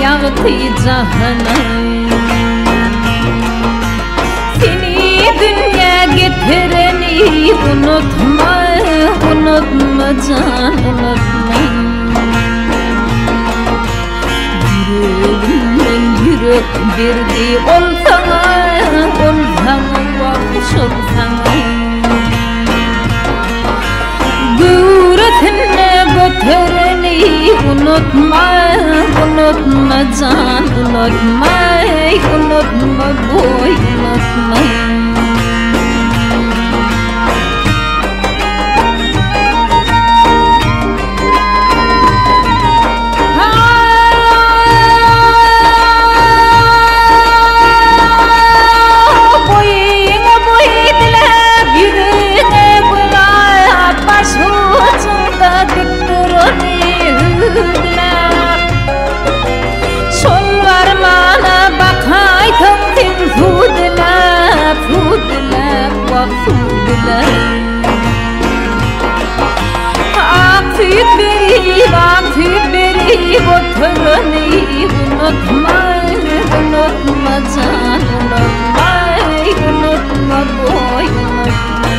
yaktı canım. Seni dünya getireni unutma, unutma can, unutma. Yüreğimden yürek verdi ol sana, vakış ol sana. Guretine götüreni unutma, unutma can, unutma, unutma boy, unutma. Vakit beri götüreni unutma, unutma can, unutma, unutma boy, unutma.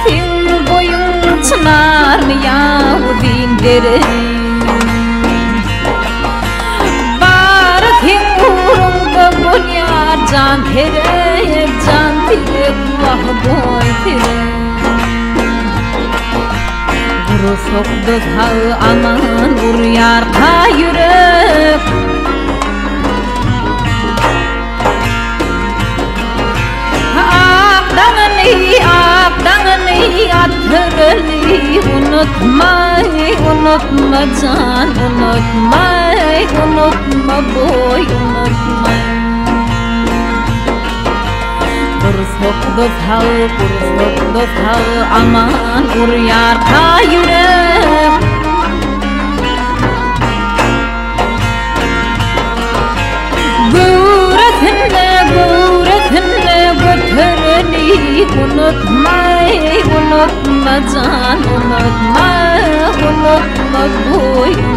Sen boyun çınar mı yavrum derim? Bari sen uğrunda bolyar can terek, can terek, vah boy terek. Sokdu sağı aman vur yarka yürek. Akdağını atırını unutma, unutma can, unutma, unutma boy, unutma. Sokdu sağı aman vur yarka yürek. Guretine götüreni unutma, unutma can, unutma, unutma boy.